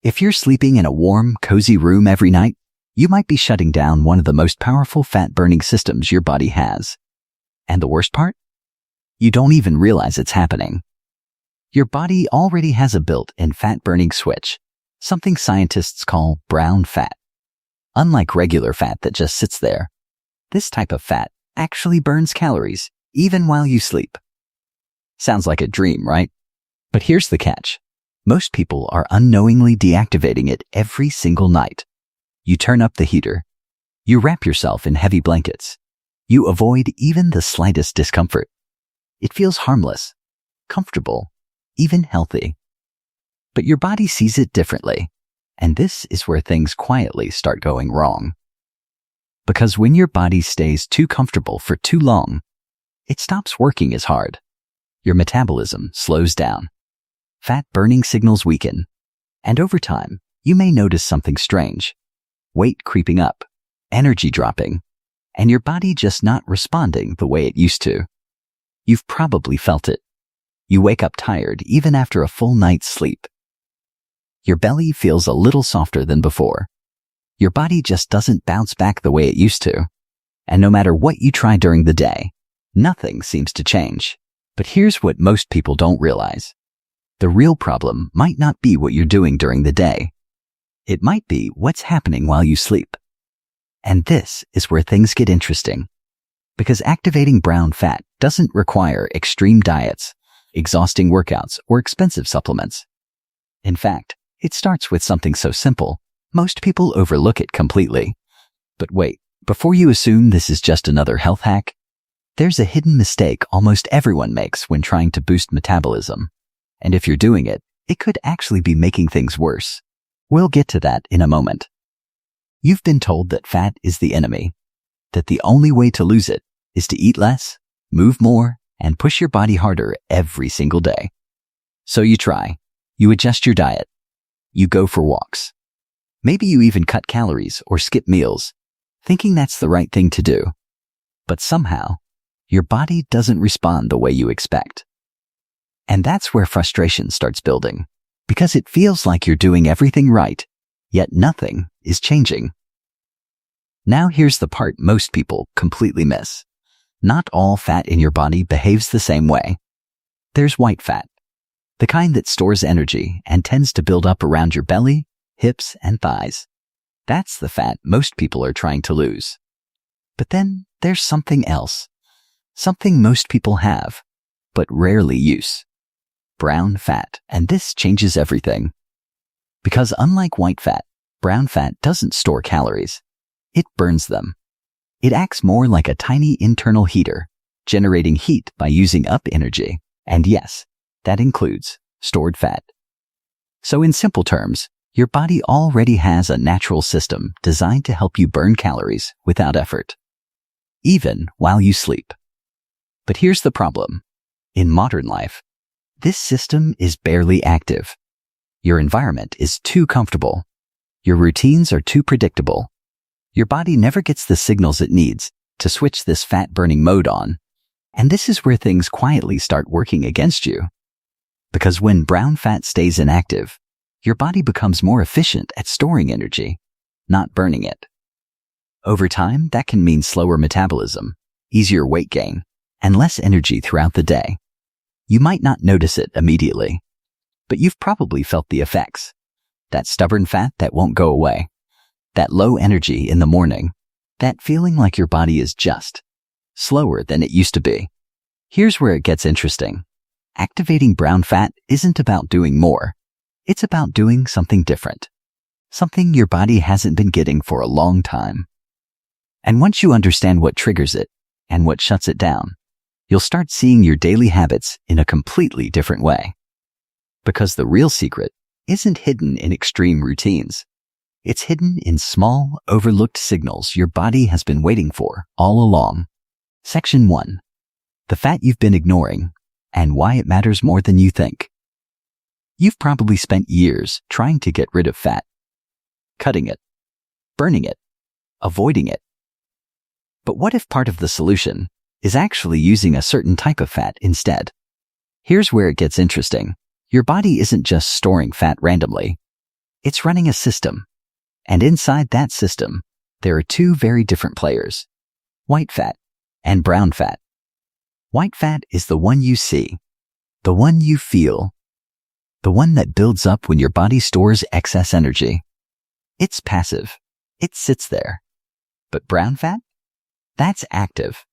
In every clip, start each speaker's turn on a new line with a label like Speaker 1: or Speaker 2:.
Speaker 1: If you're sleeping in a warm, cozy room every night, you might be shutting down one of the most powerful fat-burning systems your body has. And the worst part? You don't even realize it's happening. Your body already has a built-in fat-burning switch, something scientists call brown fat. Unlike regular fat that just sits there, this type of fat actually burns calories even while you sleep. Sounds like a dream, right? But here's the catch. Most people are unknowingly deactivating it every single night. You turn up the heater. You wrap yourself in heavy blankets. You avoid even the slightest discomfort. It feels harmless, comfortable, even healthy. But your body sees it differently, and this is where things quietly start going wrong. Because when your body stays too comfortable for too long, it stops working as hard. Your metabolism slows down. Fat-burning signals weaken, and over time, you may notice something strange. Weight creeping up, energy dropping, and your body just not responding the way it used to. You've probably felt it. You wake up tired even after a full night's sleep. Your belly feels a little softer than before. Your body just doesn't bounce back the way it used to. And no matter what you try during the day, nothing seems to change. But here's what most people don't realize. The real problem might not be what you're doing during the day. It might be what's happening while you sleep. And this is where things get interesting. Because activating brown fat doesn't require extreme diets, exhausting workouts, or expensive supplements. In fact, it starts with something so simple, most people overlook it completely. But wait, before you assume this is just another health hack, there's a hidden mistake almost everyone makes when trying to boost metabolism. And if you're doing it, it could actually be making things worse. We'll get to that in a moment. You've been told that fat is the enemy, that the only way to lose it is to eat less, move more, and push your body harder every single day. So you try. You adjust your diet. You go for walks. Maybe you even cut calories or skip meals, thinking that's the right thing to do. But somehow, your body doesn't respond the way you expect. And that's where frustration starts building, because it feels like you're doing everything right, yet nothing is changing. Now here's the part most people completely miss. Not all fat in your body behaves the same way. There's white fat, the kind that stores energy and tends to build up around your belly, hips, and thighs. That's the fat most people are trying to lose. But then there's something else, something most people have, but rarely use. Brown fat, and this changes everything. Because unlike white fat, brown fat doesn't store calories. It burns them. It acts more like a tiny internal heater, generating heat by using up energy. And yes, that includes stored fat. So in simple terms, your body already has a natural system designed to help you burn calories without effort, even while you sleep. But here's the problem. In modern life, this system is barely active. Your environment is too comfortable. Your routines are too predictable. Your body never gets the signals it needs to switch this fat-burning mode on. And this is where things quietly start working against you. Because when brown fat stays inactive, your body becomes more efficient at storing energy, not burning it. Over time, that can mean slower metabolism, easier weight gain, and less energy throughout the day. You might not notice it immediately, but you've probably felt the effects. That stubborn fat that won't go away. That low energy in the morning. That feeling like your body is just slower than it used to be. Here's where it gets interesting. Activating brown fat isn't about doing more. It's about doing something different. Something your body hasn't been getting for a long time. And once you understand what triggers it and what shuts it down, you'll start seeing your daily habits in a completely different way. Because the real secret isn't hidden in extreme routines. It's hidden in small, overlooked signals your body has been waiting for all along. Section 1. The fat you've been ignoring and why it matters more than you think. You've probably spent years trying to get rid of fat. Cutting it, burning it, avoiding it. But what if part of the solution is actually using a certain type of fat instead? Here's where it gets interesting. Your body isn't just storing fat randomly. It's running a system. And inside that system, there are two very different players, white fat and brown fat. White fat is the one you see, the one you feel, the one that builds up when your body stores excess energy. It's passive. It sits there. But brown fat? That's active.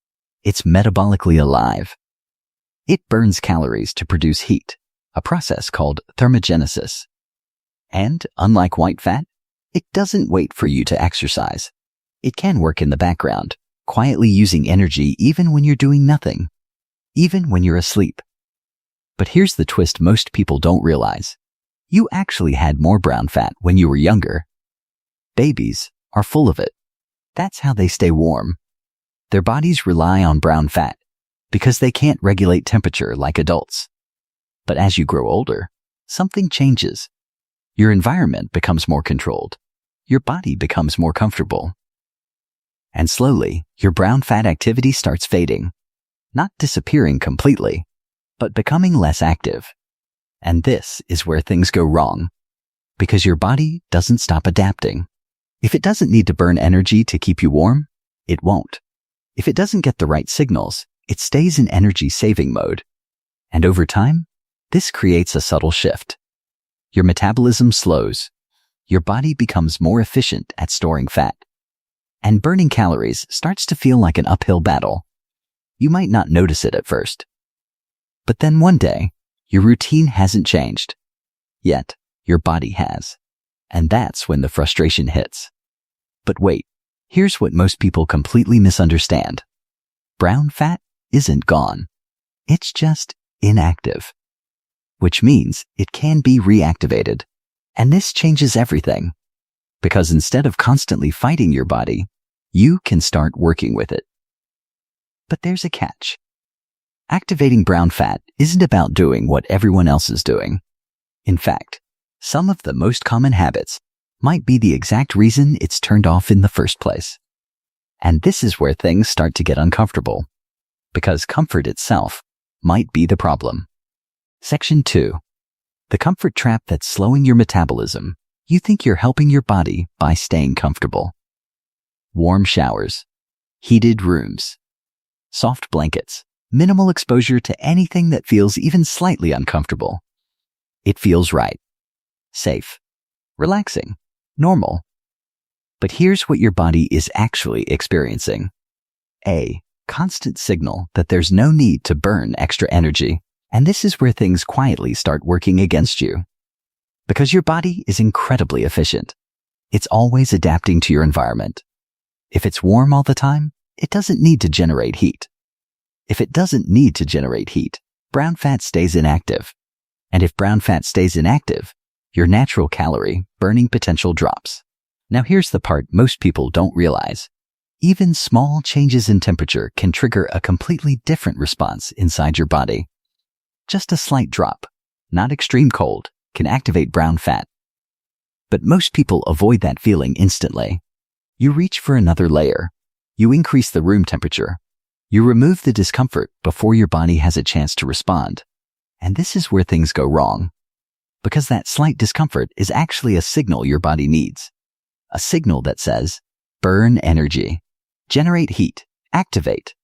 Speaker 1: It's metabolically alive. It burns calories to produce heat, a process called thermogenesis. And, unlike white fat, it doesn't wait for you to exercise. It can work in the background, quietly using energy even when you're doing nothing, even when you're asleep. But here's the twist most people don't realize. You actually had more brown fat when you were younger. Babies are full of it. That's how they stay warm. Their bodies rely on brown fat because they can't regulate temperature like adults. But as you grow older, something changes. Your environment becomes more controlled. Your body becomes more comfortable. And slowly, your brown fat activity starts fading, not disappearing completely, but becoming less active. And this is where things go wrong, because your body doesn't stop adapting. If it doesn't need to burn energy to keep you warm, it won't. If it doesn't get the right signals, it stays in energy-saving mode. And over time, this creates a subtle shift. Your metabolism slows. Your body becomes more efficient at storing fat. And burning calories starts to feel like an uphill battle. You might not notice it at first. But then one day, your routine hasn't changed. Yet, your body has. And that's when the frustration hits. But wait, here's what most people completely misunderstand. Brown fat isn't gone. It's just inactive. Which means it can be reactivated. And this changes everything. Because instead of constantly fighting your body, you can start working with it. But there's a catch. Activating brown fat isn't about doing what everyone else is doing. In fact, some of the most common habits might be the exact reason it's turned off in the first place. And this is where things start to get uncomfortable, because comfort itself might be the problem. Section 2. The comfort trap that's slowing your metabolism. You think you're helping your body by staying comfortable. Warm showers, heated rooms, soft blankets, minimal exposure to anything that feels even slightly uncomfortable. It feels right, safe, relaxing, normal. But here's what your body is actually experiencing. A constant signal that there's no need to burn extra energy. And this is where things quietly start working against you. Because your body is incredibly efficient. It's always adapting to your environment. If it's warm all the time, it doesn't need to generate heat. If it doesn't need to generate heat, brown fat stays inactive. And if brown fat stays inactive, your natural calorie burning potential drops. Now here's the part most people don't realize. Even small changes in temperature can trigger a completely different response inside your body. Just a slight drop, not extreme cold, can activate brown fat. But most people avoid that feeling instantly. You reach for another layer. You increase the room temperature. You remove the discomfort before your body has a chance to respond. And this is where things go wrong. Because that slight discomfort is actually a signal your body needs. A signal that says, burn energy, generate heat, activate.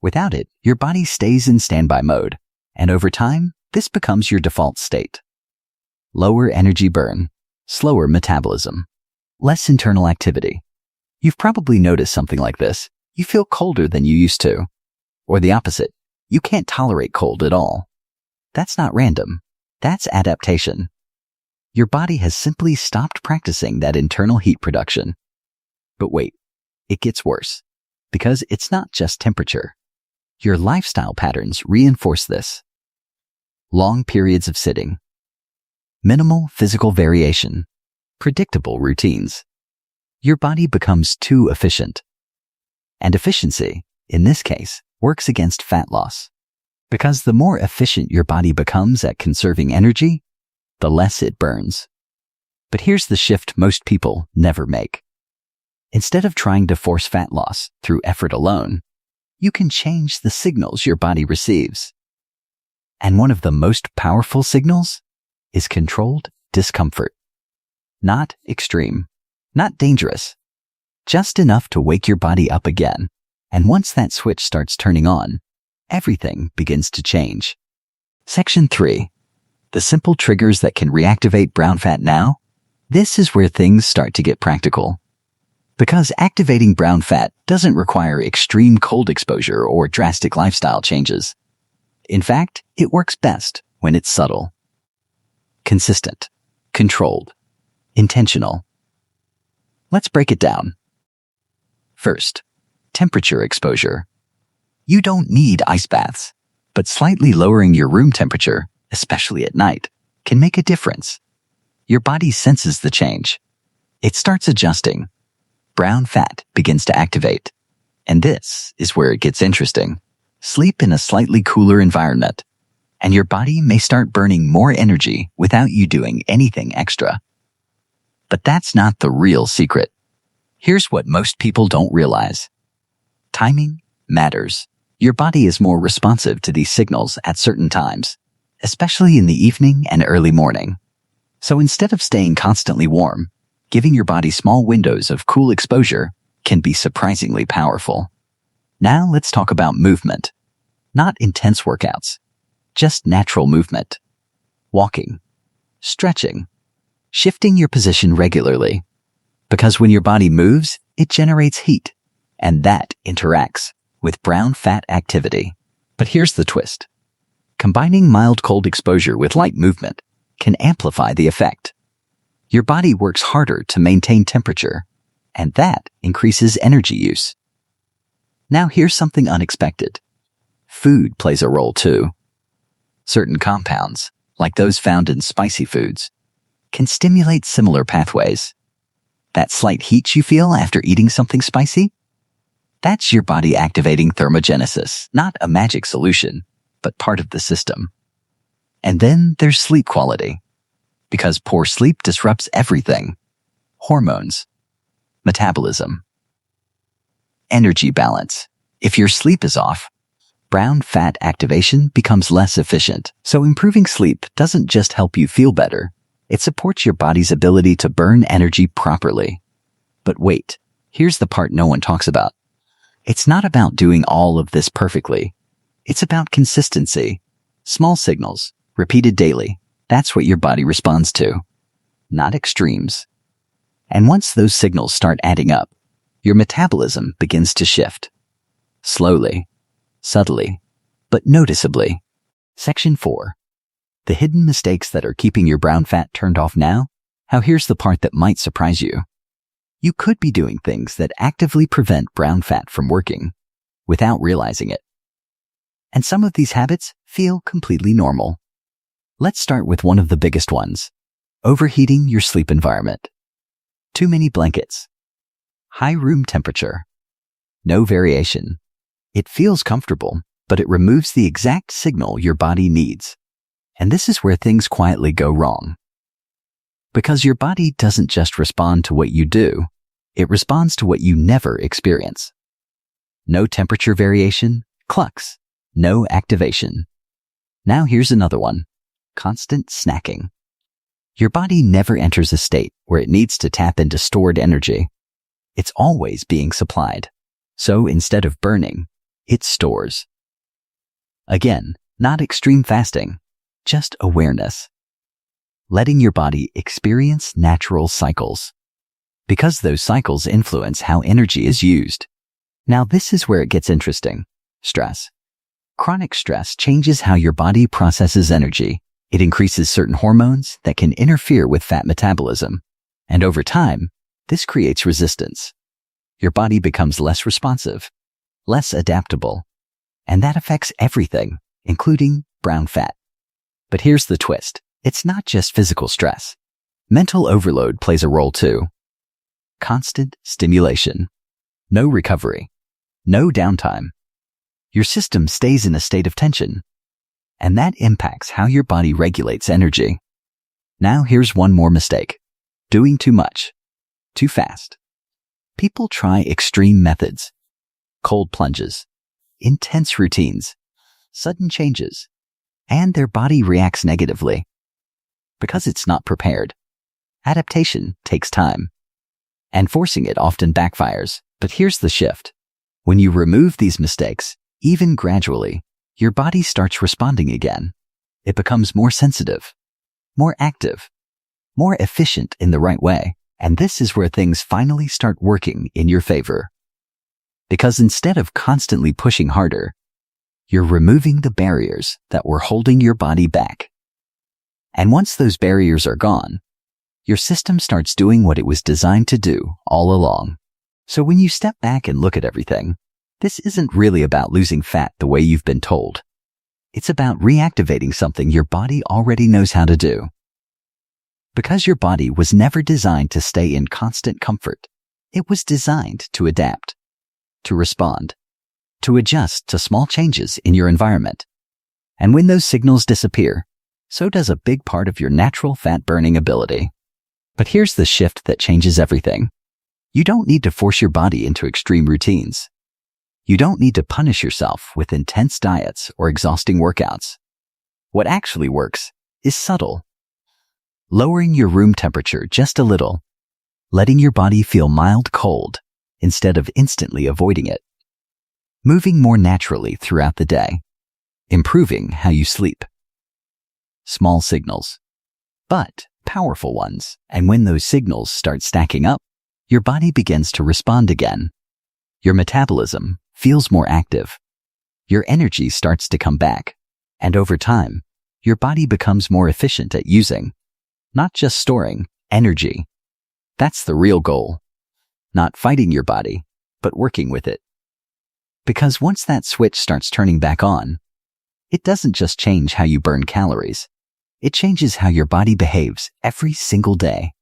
Speaker 1: Without it, your body stays in standby mode. And over time, this becomes your default state. Lower energy burn, slower metabolism, less internal activity. You've probably noticed something like this. You feel colder than you used to. Or the opposite, you can't tolerate cold at all. That's not random. That's adaptation. Your body has simply stopped practicing that internal heat production. But wait, it gets worse. Because it's not just temperature. Your lifestyle patterns reinforce this. Long periods of sitting. Minimal physical variation. Predictable routines. Your body becomes too efficient. And efficiency, in this case, works against fat loss. Because the more efficient your body becomes at conserving energy, the less it burns. But here's the shift most people never make. Instead of trying to force fat loss through effort alone, you can change the signals your body receives. And one of the most powerful signals is controlled discomfort. Not extreme. Not dangerous. Just enough to wake your body up again. And once that switch starts turning on, everything begins to change. Section 3. The simple triggers that can reactivate brown fat now. This is where things start to get practical. Because activating brown fat doesn't require extreme cold exposure or drastic lifestyle changes. In fact, it works best when it's subtle, consistent, controlled, intentional. Let's break it down. First, temperature exposure. You don't need ice baths, but slightly lowering your room temperature, especially at night, can make a difference. Your body senses the change. It starts adjusting. Brown fat begins to activate. And this is where it gets interesting. Sleep in a slightly cooler environment, and your body may start burning more energy without you doing anything extra. But that's not the real secret. Here's what most people don't realize. Timing matters. Your body is more responsive to these signals at certain times, especially in the evening and early morning. So instead of staying constantly warm, giving your body small windows of cool exposure can be surprisingly powerful. Now let's talk about movement. Not intense workouts, just natural movement. Walking, stretching, shifting your position regularly. Because when your body moves, it generates heat, and that interacts with brown fat activity. But here's the twist. Combining mild cold exposure with light movement can amplify the effect. Your body works harder to maintain temperature, and that increases energy use. Now here's something unexpected. Food plays a role too. Certain compounds, like those found in spicy foods, can stimulate similar pathways. That slight heat you feel after eating something spicy? That's your body activating thermogenesis, not a magic solution, but part of the system. And then there's sleep quality. Because poor sleep disrupts everything. Hormones, metabolism, energy balance. If your sleep is off, brown fat activation becomes less efficient. So improving sleep doesn't just help you feel better, it supports your body's ability to burn energy properly. But wait, here's the part no one talks about. It's not about doing all of this perfectly. It's about consistency. Small signals, repeated daily. That's what your body responds to, not extremes. And once those signals start adding up, your metabolism begins to shift. Slowly, subtly, but noticeably. Section 4. The hidden mistakes that are keeping your brown fat turned off now? Here's the part that might surprise you. You could be doing things that actively prevent brown fat from working, without realizing it. And some of these habits feel completely normal. Let's start with one of the biggest ones. Overheating your sleep environment. Too many blankets. High room temperature. No variation. It feels comfortable, but it removes the exact signal your body needs. And this is where things quietly go wrong. Because your body doesn't just respond to what you do, it responds to what you never experience. No temperature variation, clucks. No activation. Now here's another one. Constant snacking. Your body never enters a state where it needs to tap into stored energy. It's always being supplied. So instead of burning, it stores. Again, not extreme fasting, just awareness. Letting your body experience natural cycles. Because those cycles influence how energy is used. Now this is where it gets interesting. Stress. Chronic stress changes how your body processes energy. It increases certain hormones that can interfere with fat metabolism. And over time, this creates resistance. Your body becomes less responsive, less adaptable, and that affects everything, including brown fat. But here's the twist. It's not just physical stress. Mental overload plays a role too. Constant stimulation. No recovery. No downtime. Your system stays in a state of tension. And that impacts how your body regulates energy. Now here's one more mistake. Doing too much. Too fast. People try extreme methods. Cold plunges. Intense routines. Sudden changes. And their body reacts negatively. Because it's not prepared. Adaptation takes time, and forcing it often backfires. But here's the shift. When you remove these mistakes, even gradually, your body starts responding again. It becomes more sensitive, more active, more efficient in the right way. And this is where things finally start working in your favor. Because instead of constantly pushing harder, you're removing the barriers that were holding your body back. And once those barriers are gone, your system starts doing what it was designed to do all along. So when you step back and look at everything, this isn't really about losing fat the way you've been told. It's about reactivating something your body already knows how to do. Because your body was never designed to stay in constant comfort. It was designed to adapt, to respond, to adjust to small changes in your environment. And when those signals disappear, so does a big part of your natural fat-burning ability. But here's the shift that changes everything. You don't need to force your body into extreme routines. You don't need to punish yourself with intense diets or exhausting workouts. What actually works is subtle. Lowering your room temperature just a little, letting your body feel mild cold instead of instantly avoiding it. Moving more naturally throughout the day, improving how you sleep. Small signals, but powerful ones. And when those signals start stacking up, your body begins to respond again. Your metabolism feels more active. Your energy starts to come back. And over time, your body becomes more efficient at using, not just storing, energy. That's the real goal. Not fighting your body, but working with it. Because once that switch starts turning back on, it doesn't just change how you burn calories. It changes how your body behaves every single day.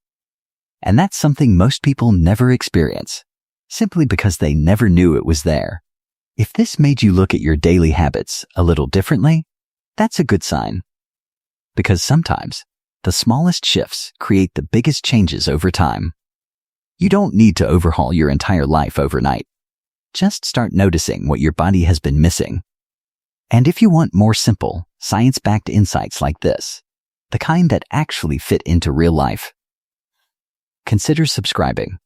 Speaker 1: And that's something most people never experience, simply because they never knew it was there. If this made you look at your daily habits a little differently, that's a good sign. Because sometimes, the smallest shifts create the biggest changes over time. You don't need to overhaul your entire life overnight. Just start noticing what your body has been missing. And if you want more simple, science-backed insights like this, the kind that actually fit into real life, consider subscribing.